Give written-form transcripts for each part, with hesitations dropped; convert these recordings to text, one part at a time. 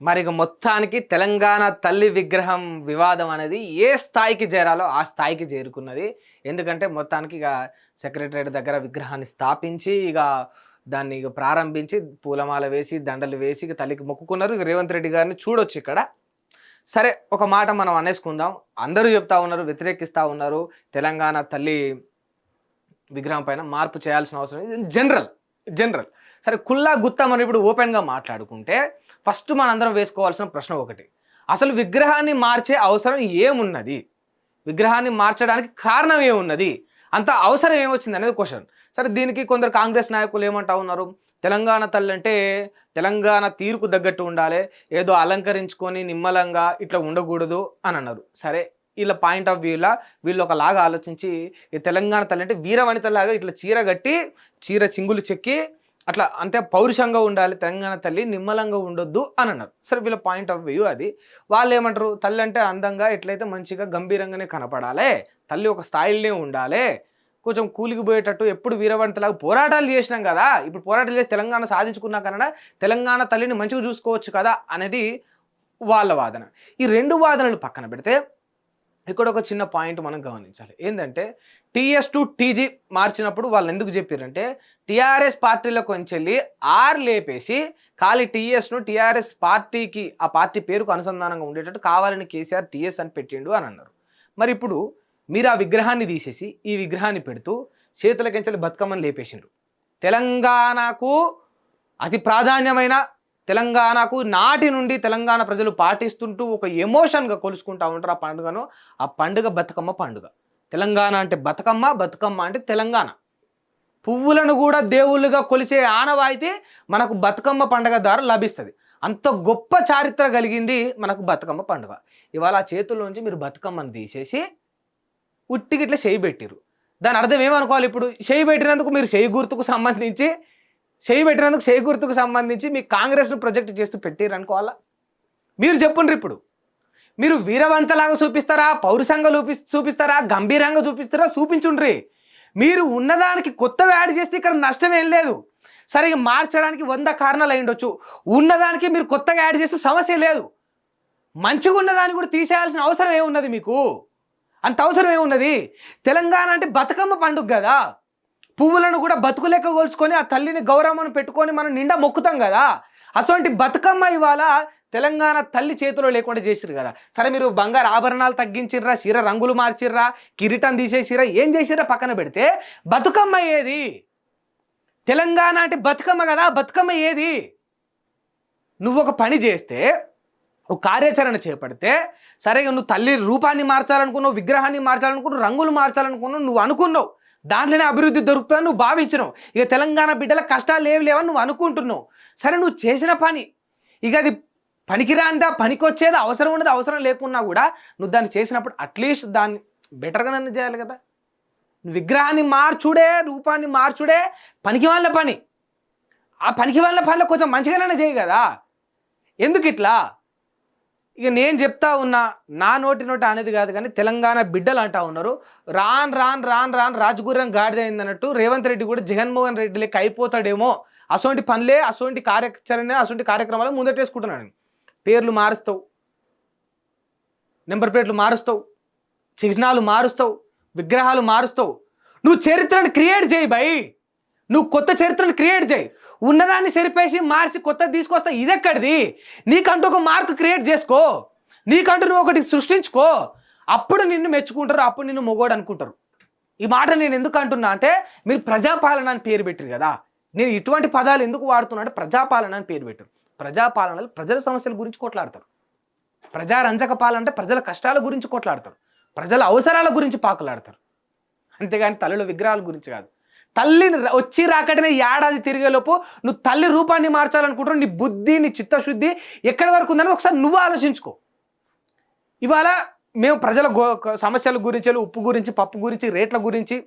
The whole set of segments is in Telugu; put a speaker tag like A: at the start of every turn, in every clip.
A: మరి ఇక మొత్తానికి తెలంగాణ తల్లి విగ్రహం వివాదం అనేది ఏ స్థాయికి చేరాలో ఆ స్థాయికి చేరుకున్నది. ఎందుకంటే మొత్తానికి ఇక సెక్రటరేట్ దగ్గర విగ్రహాన్ని స్థాపించి ఇక దాన్ని ఇక ప్రారంభించి పూలమాల వేసి దండలు వేసి ఇక తల్లికి మొక్కుకున్నారు. ఇక రేవంత్ రెడ్డి గారిని చూడొచ్చు ఇక్కడ. సరే, ఒక మాట మనం అనేసుకుందాం. అందరూ చెప్తా ఉన్నారు, వ్యతిరేకిస్తూ ఉన్నారు తెలంగాణ తల్లి విగ్రహం పైన మార్పు చేయాల్సిన అవసరం జనరల్ జనరల్ సరే, కుల్లా గుత్తా మనం ఇప్పుడు ఓపెన్గా మాట్లాడుకుంటే ఫస్ట్ మనందరం వేసుకోవాల్సిన ప్రశ్న ఒకటి, అసలు విగ్రహాన్ని మార్చే అవసరం ఏమున్నది? విగ్రహాన్ని మార్చడానికి కారణం ఏమున్నది? అంత అవసరం ఏమొచ్చింది అనేది క్వశ్చన్. సరే, దీనికి కొందరు కాంగ్రెస్ నాయకులు ఏమంటా ఉన్నారు, తెలంగాణ తల్లి అంటే తెలంగాణ తీరుకు తగ్గట్టు ఉండాలి, ఏదో అలంకరించుకొని నిమ్మలంగా ఇట్లా ఉండకూడదు అని అన్నారు. సరే, వీళ్ళ పాయింట్ ఆఫ్ వ్యూలా వీళ్ళు ఒకలాగా ఆలోచించి ఈ తెలంగాణ తల్లి అంటే వీరవనితలాగా ఇట్లా చీర కట్టి చీర చింగులు చెక్కి అట్లా అంతే పౌరుషంగా ఉండాలి, తెలంగాణ తల్లి నిమ్మలంగా ఉండొద్దు అని అన్నారు. సరే, వీళ్ళ పాయింట్ ఆఫ్ వ్యూ అది. వాళ్ళు ఏమంటారు, తల్లి అంటే అందంగా ఎట్లయితే మంచిగా గంభీరంగానే కనపడాలి, తల్లి ఒక స్థాయిలోనే ఉండాలి, కొంచెం కూలికి పోయేటట్టు ఎప్పుడు వీరవంతలాగా పోరాటాలు చేసినాం కదా, ఇప్పుడు పోరాటాలు చేసి తెలంగాణ సాధించుకున్నా కన్నా తెలంగాణ తల్లిని మంచిగా చూసుకోవచ్చు కదా అనేది వాళ్ళ వాదన. ఈ రెండు వాదనలు పక్కన పెడితే ఇక్కడ ఒక చిన్న పాయింట్ మనం గమనించాలి. ఏంటంటే టీఎస్ టు టీజీ మార్చినప్పుడు వాళ్ళు ఎందుకు చెప్పారంటే టీఆర్ఎస్ పార్టీలోకి వచ్చి ఆర్ లేపేసి ఖాళీ టీఎస్ను టీఆర్ఎస్ పార్టీకి ఆ పార్టీ పేరుకు అనుసంధానంగా ఉండేటట్టు కావాలని కేసీఆర్ టీఎస్ అని పెట్టిండు అని అన్నారు. మరి ఇప్పుడు మీరు ఆ విగ్రహాన్ని తీసేసి ఈ విగ్రహాన్ని పెడుతూ చేతులకెంచలి బతుకమ్మని లేపేసిండ్రు. తెలంగాణకు అతి ప్రాధాన్యమైన తెలంగాణకు నాటి నుండి తెలంగాణ ప్రజలు పాటిస్తుంటూ ఒక ఎమోషన్గా కొలుచుకుంటూ ఉంటారు ఆ పండుగను. ఆ పండుగ బతుకమ్మ పండుగ. తెలంగాణ అంటే బతుకమ్మ, బతుకమ్మ అంటే తెలంగాణ. పువ్వులను కూడా దేవుళ్ళుగా కొలిసే ఆనవాయితీ మనకు బతుకమ్మ పండుగ ద్వారా లభిస్తుంది. అంత గొప్ప చారిత్ర కలిగింది మనకు బతుకమ్మ పండుగ. ఇవాళ ఆ చేతుల్లోంచి మీరు బతుకమ్మను తీసేసి ఉట్టికి ఇట్లా చేయి పెట్టిరు. దాని అర్థం ఏమనుకోవాలి? ఇప్పుడు చేయి పెట్టినందుకు మీరు చేయి గుర్తుకు సంబంధించి మీ కాంగ్రెస్ను ప్రొజెక్ట్ చేస్తూ పెట్టిరు అనుకోవాలా? మీరు చెప్పుండ్రు. ఇప్పుడు మీరు వీరవంతలాగా చూపిస్తారా, పౌరుషంగా చూపిస్తారా, గంభీరంగా చూపిస్తారా? చూపించుండ్రి. మీరు ఉన్నదానికి కొత్తవి యాడ్ చేస్తే ఇక్కడ నష్టం ఏం లేదు. సరే, మార్చడానికి 100 కారణాలు అయి ఉండొచ్చు. ఉన్నదానికి మీరు కొత్తగా యాడ్ చేస్తే సమస్య లేదు. మంచిగా ఉన్నదాన్ని కూడా తీసేయాల్సిన అవసరం ఏమున్నది? మీకు అంత అవసరం ఏమున్నది? తెలంగాణ అంటే బతుకమ్మ పండుగ కదా. పువ్వులను కూడా బతుకు లెక్క కోల్చుకొని ఆ తల్లిని గౌరవం పెట్టుకొని మనం నిండా మొక్కుతాం కదా. అటువంటి బతుకమ్మ ఇవాళ తెలంగాణ తల్లి చేతిలో లేకుండా చేసిర్రు కదా. సరే, మీరు బంగారు ఆభరణాలు తగ్గించిర్రా, చీర రంగులు మార్చిర్రా, కిరీటం తీసేసిర్రా, ఏం చేసిర్రా పక్కన పెడితే బతుకమ్మ ఏది? తెలంగాణ అంటే బతుకమ్మ కదా. బతుకమ్మ ఏది? నువ్వు ఒక పని చేస్తే, ఒక కార్యాచరణ చేపడితే, సరే నువ్వు తల్లి రూపాన్ని మార్చాలనుకున్నావు, విగ్రహాన్ని మార్చాలనుకున్నావు, రంగులు మార్చాలనుకున్నావు, నువ్వు అనుకున్నావు, దాంట్లోనే అభివృద్ధి దొరుకుతుందని నువ్వు భావించినావు. ఇక తెలంగాణ బిడ్డల కష్టాలు లేవని నువ్వు అనుకుంటున్నావు. సరే, నువ్వు చేసిన పని ఇక అది పనికిరాందా, పనికొచ్చేదా, అవసరం ఉండదు, అవసరం లేకున్నా కూడా నువ్వు దాన్ని చేసినప్పుడు అట్లీస్ట్ దాన్ని బెటర్గా నన్ను చేయాలి కదా. నువ్వు విగ్రహాన్ని మార్చుడే, రూపాన్ని మార్చుడే పనికి వాళ్ళ పని. ఆ పనికి వాళ్ళ పనిలో కొంచెం మంచిగానే చేయి కదా. ఎందుకు ఇట్లా? ఇక నేను చెప్తా ఉన్నా, నా నోటి అనేది కాదు కానీ తెలంగాణ బిడ్డలు అంటా ఉన్నారు, రాన్ రాజగుర్రం గాడిదైంది అన్నట్టు రేవంత్ రెడ్డి కూడా జగన్మోహన్ రెడ్డి లెక్క అయిపోతాడేమో, అటువంటి పనులే, అటువంటి కార్యాచరణ, అటువంటి కార్యక్రమాలు ముందటేసుకుంటున్నాను. పేర్లు మారుస్తావు, నెంబర్ ప్లేట్లు మారుస్తావు, చిహ్నాలు మారుస్తావు, విగ్రహాలు మారుస్తావు. నువ్వు చరిత్రను క్రియేట్ చేయి భయ్. నువ్వు కొత్త చరిత్రను క్రియేట్ చేయి. ఉన్నదాన్ని సరిపేసి మార్చి కొత్తది తీసుకొస్తా ఇదెక్కడిది? నీకంటూ ఒక మార్క్ క్రియేట్ చేసుకో, నీకంటూ నువ్వు ఒకటి సృష్టించుకో. అప్పుడు నిన్ను మెచ్చుకుంటారు, అప్పుడు నిన్ను మొగోడు అనుకుంటారు. ఈ మాట నేను ఎందుకు అంటున్నా అంటే, మీరు ప్రజాపాలన అని పేరు పెట్టారు కదా. నేను ఇటువంటి పదాలు ఎందుకు వాడుతున్నా అంటే, ప్రజాపాలన అని పేరు పెట్టారు. ప్రజాపాలనలు ప్రజల సమస్యల గురించి కొట్లాడతారు. ప్రజారంజక పాలన అంటే ప్రజల కష్టాల గురించి కొట్లాడతారు, ప్రజల అవసరాల గురించి పాకులాడతారు. అంతేగాని తల్లిలో విగ్రహాల గురించి కాదు. తల్లిని వచ్చి రాకటనే ఏడాది తిరిగేలోపు నువ్వు తల్లి రూపాన్ని మార్చాలనుకుంటున్నావు. నీ బుద్ధి, నీ చిత్తశుద్ధి ఎక్కడి వరకు ఉందని ఒకసారి నువ్వు ఆలోచించుకో. ఇవాళ మేము ప్రజల సమస్యల గురించి, ఉప్పు గురించి, పప్పు గురించి, రేట్ల గురించి,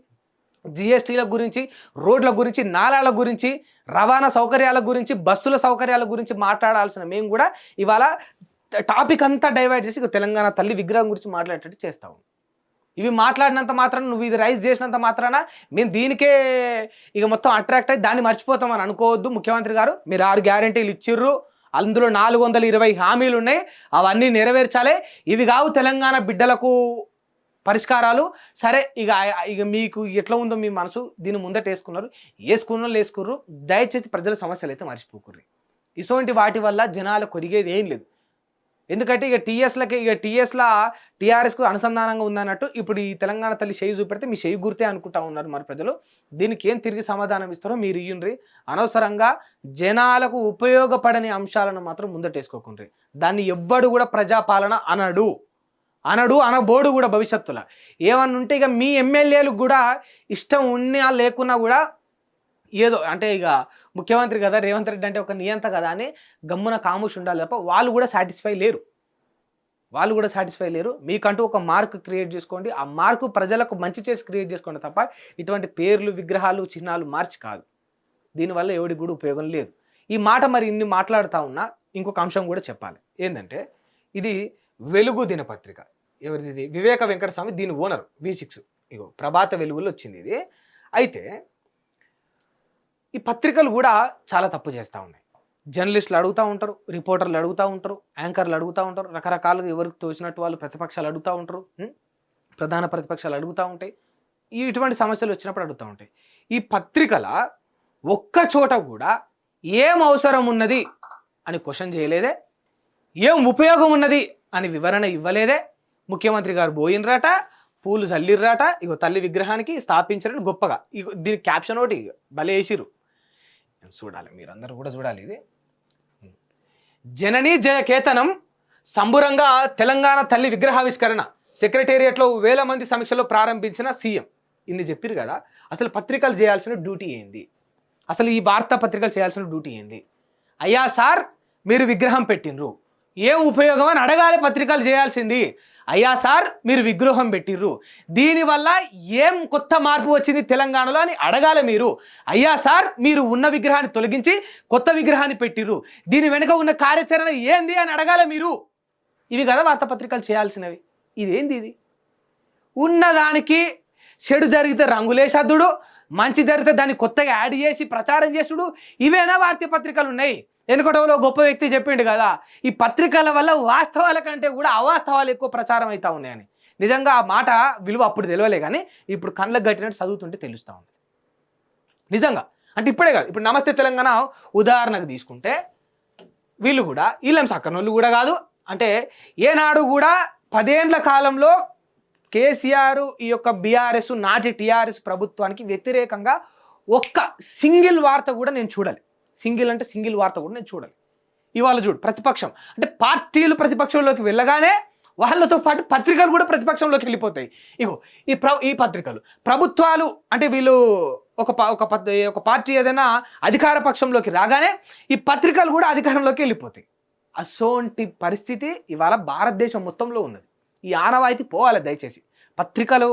A: జిఎస్టీల గురించి, రోడ్ల గురించి, నాలాల గురించి, రవాణా సౌకర్యాల గురించి, బస్సుల సౌకర్యాల గురించి మాట్లాడాల్సిన మేము కూడా ఇవాళ టాపిక్ అంతా డైవర్ట్ చేసి తెలంగాణ తల్లి విగ్రహం గురించి మాట్లాడేటట్టు చేస్తాము. ఇవి మాట్లాడినంత మాత్రాన, నువ్వు ఇది రైజ్ చేసినంత మాత్రాన మేము దీనికే ఇక మొత్తం అట్రాక్ట్ అయ్యి దాన్ని మర్చిపోతామని అనుకోవద్దు. ముఖ్యమంత్రి గారు మీరు 6 గ్యారెంటీలు ఇచ్చిర్రు, అందులో 420 హామీలు ఉన్నాయి, అవన్నీ నెరవేర్చాలి. ఇవి కావు తెలంగాణ బిడ్డలకు పరిష్కారాలు. సరే ఇక ఇక మీకు ఎట్లా ఉందో మీ మనసు, దీన్ని ముందట వేసుకున్నారు. దయచేసి ప్రజల సమస్యలు అయితే మర్చిపోకుర్రి. ఇటువంటి వాటి వల్ల జనాలు కొరిగేది ఏం లేదు. ఎందుకంటే ఇక టీఎస్లా టీఆర్ఎస్కు అనుసంధానంగా ఉందన్నట్టు ఇప్పుడు ఈ తెలంగాణ తల్లి చేయి చూపెడితే మీ చేయి గుర్తే అనుకుంటా ఉన్నారు మరి ప్రజలు. దీనికి ఏం తిరిగి సమాధానం ఇస్తారో మీరు ఇయ్యండ్రి. అనవసరంగా జనాలకు ఉపయోగపడని అంశాలను మాత్రం ముందటేసుకోకుండ్రి. దాన్ని ఎవ్వడు కూడా ప్రజాపాలన అనబోడు కూడా భవిష్యత్తులో. ఏమన్నా ఉంటే ఇక మీ ఎమ్మెల్యేలకు కూడా ఇష్టం ఉన్నా లేకున్నా కూడా ఏదో అంటే ఇక ముఖ్యమంత్రి కదా రేవంత్ రెడ్డి అంటే ఒక నియంత కదా అని గమ్మున కాముష్ ఉండాలి తప్ప వాళ్ళు కూడా సాటిస్ఫై లేరు. మీకంటూ ఒక మార్క్ క్రియేట్ చేసుకోండి. ఆ మార్కు ప్రజలకు మంచి చేసి క్రియేట్ చేసుకోండి తప్ప ఇటువంటి పేర్లు, విగ్రహాలు, చిహ్నాలు మార్చి కాదు. దీనివల్ల ఎవడికి కూడా ఉపయోగం లేదు. ఈ మాట మరి ఇన్ని మాట్లాడుతూ ఉన్నా ఇంకొక అంశం కూడా చెప్పాలి. ఏంటంటే ఇది వెలుగు దినపత్రిక. ఎవరిది? వివేక వెంకటస్వామి, దీని ఓనర్ V6. ఇగో ప్రభాత వెలుగులో వచ్చింది ఇది. అయితే ఈ పత్రికలు కూడా చాలా తప్పు చేస్తూ ఉన్నాయి. జర్నలిస్టులు అడుగుతూ ఉంటారు, రిపోర్టర్లు అడుగుతూ ఉంటారు, యాంకర్లు అడుగుతూ ఉంటారు, రకరకాలుగా ఎవరికి తోచినట్టు వాళ్ళు ప్రతిపక్షాలు అడుగుతూ ఉంటారు, ప్రధాన ప్రతిపక్షాలు అడుగుతూ ఉంటాయి. ఇటువంటి సమస్యలు వచ్చినప్పుడు అడుగుతూ ఉంటాయి. ఈ పత్రికల ఒక్క చోట కూడా ఏం అవసరం ఉన్నది అని క్వశ్చన్ చేయలేదే, ఏం ఉపయోగం ఉన్నది అని వివరణ ఇవ్వలేదే. ముఖ్యమంత్రి గారు పోయినరాట, పూలు చల్లిర్రాట, ఇగో తల్లి విగ్రహానికి స్థాపించారని గొప్పగా ఇగో దీని క్యాప్షన్ ఒకటి భలే వేసిరు. చూడాలి, మీరందరూ కూడా చూడాలి. ఇది జననీ జయకేతనం సంబురంగా తెలంగాణ తల్లి విగ్రహావిష్కరణ సెక్రటేరియట్లో 1000 మంది సమీక్షలో ప్రారంభించిన సీఎం. ఇన్ని చెప్పిరు కదా. అసలు పత్రికలు చేయాల్సిన డ్యూటీ ఏంది? అసలు ఈ వార్తా పత్రికలు చేయాల్సిన డ్యూటీ ఏంది? అయ్యా సార్ మీరు విగ్రహం పెట్టినరు, ఏం ఉపయోగం అని అడగాలి పత్రికలు చేయాల్సింది. అయ్యా సార్ మీరు విగ్రహం పెట్టిర్రు, దీనివల్ల ఏం కొత్త మార్పు వచ్చింది తెలంగాణలో అని అడగాలి మీరు. అయ్యా సార్ మీరు ఉన్న విగ్రహాన్ని తొలగించి కొత్త విగ్రహాన్ని పెట్టిర్రు, దీని వెనుక ఉన్న కార్యాచరణ ఏంది అని అడగాలి మీరు. ఇవి కదా వార్తాపత్రికలు చేయాల్సినవి. ఇదేంది ఇది? ఉన్నదానికి చెడు జరిగితే రంగులేసద్దుడు, మంచి జరిగితే దాన్ని కొత్తగా యాడ్ చేసి ప్రచారం చేసుడు, ఇవేనా వార్తాపత్రికలు ఉన్నాయి? ఎన్నికటంలో గొప్ప వ్యక్తి చెప్పిండు కదా, ఈ పత్రికల వల్ల వాస్తవాల కంటే కూడా అవాస్తవాలు ఎక్కువ ప్రచారం అవుతా ఉన్నాయని. నిజంగా ఆ మాట విలువ అప్పుడు తెలియలే, కానీ ఇప్పుడు కళ్ళకు గట్టినట్టు చదువుతుంటే తెలుస్తూ ఉంది నిజంగా. అంటే ఇప్పుడే కాదు, ఇప్పుడు నమస్తే తెలంగాణ ఉదాహరణకు తీసుకుంటే వీళ్ళు కూడా వీళ్ళం సక్కనోళ్ళు కూడా కాదు. అంటే ఏనాడు కూడా 10 ఏండ్ల కాలంలో కేసీఆర్ ఈ యొక్క బీఆర్ఎస్ నాటి టీఆర్ఎస్ ప్రభుత్వానికి వ్యతిరేకంగా ఒక్క సింగిల్ వార్త కూడా నేను చూడాలి. సింగిల్ వార్త కూడా నేను చూడాలి. ఇవాళ చూడు, ప్రతిపక్షం అంటే పార్టీలు ప్రతిపక్షంలోకి వెళ్ళగానే వాళ్ళతో పాటు పత్రికలు కూడా ప్రతిపక్షంలోకి వెళ్ళిపోతాయి. ఇగో ఈ పత్రికలు ప్రభుత్వాలు అంటే వీళ్ళు ఒక పార్టీ ఏదైనా అధికార పక్షంలోకి రాగానే ఈ పత్రికలు కూడా అధికారంలోకి వెళ్ళిపోతాయి. అసోంటి పరిస్థితి ఇవాళ భారతదేశం మొత్తంలో ఉన్నది. ఈ ఆనవాయితీ పోవాలి. దయచేసి పత్రికలు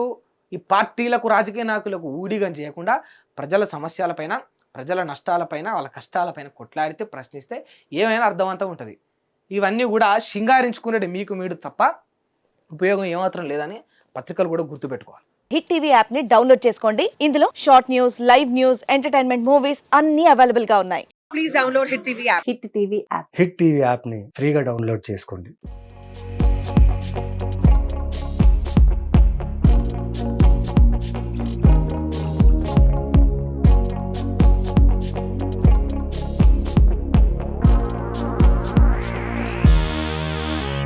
A: ఈ పార్టీలకు, రాజకీయ నాయకులకు ఊడిగం చేయకుండా ప్రజల సమస్యలపైన, ప్రజల నష్టాలపైన, వాళ్ళ కష్టాలపైన కొట్లాడితే, ప్రశ్నిస్తే ఏమైనా అర్థవంతం ఉంటుంది. ఇవన్నీ కూడా శృంగారించుకునేది మీకు మీరు తప్ప ఉపయోగం ఏమాత్రం లేదని పత్రికలు కూడా గుర్తుపెట్టుకోవాలి.
B: హిట్ టీవీ యాప్ ని డౌన్లోడ్ చేసుకోండి. ఇందులో short news, live news, entertainment movies అన్ని అవైలబుల్ గా ఉన్నాయి. Please download hit TV app.
C: Hit TV app ని ఫ్రీగా డౌన్లోడ్ చేసుకోండి.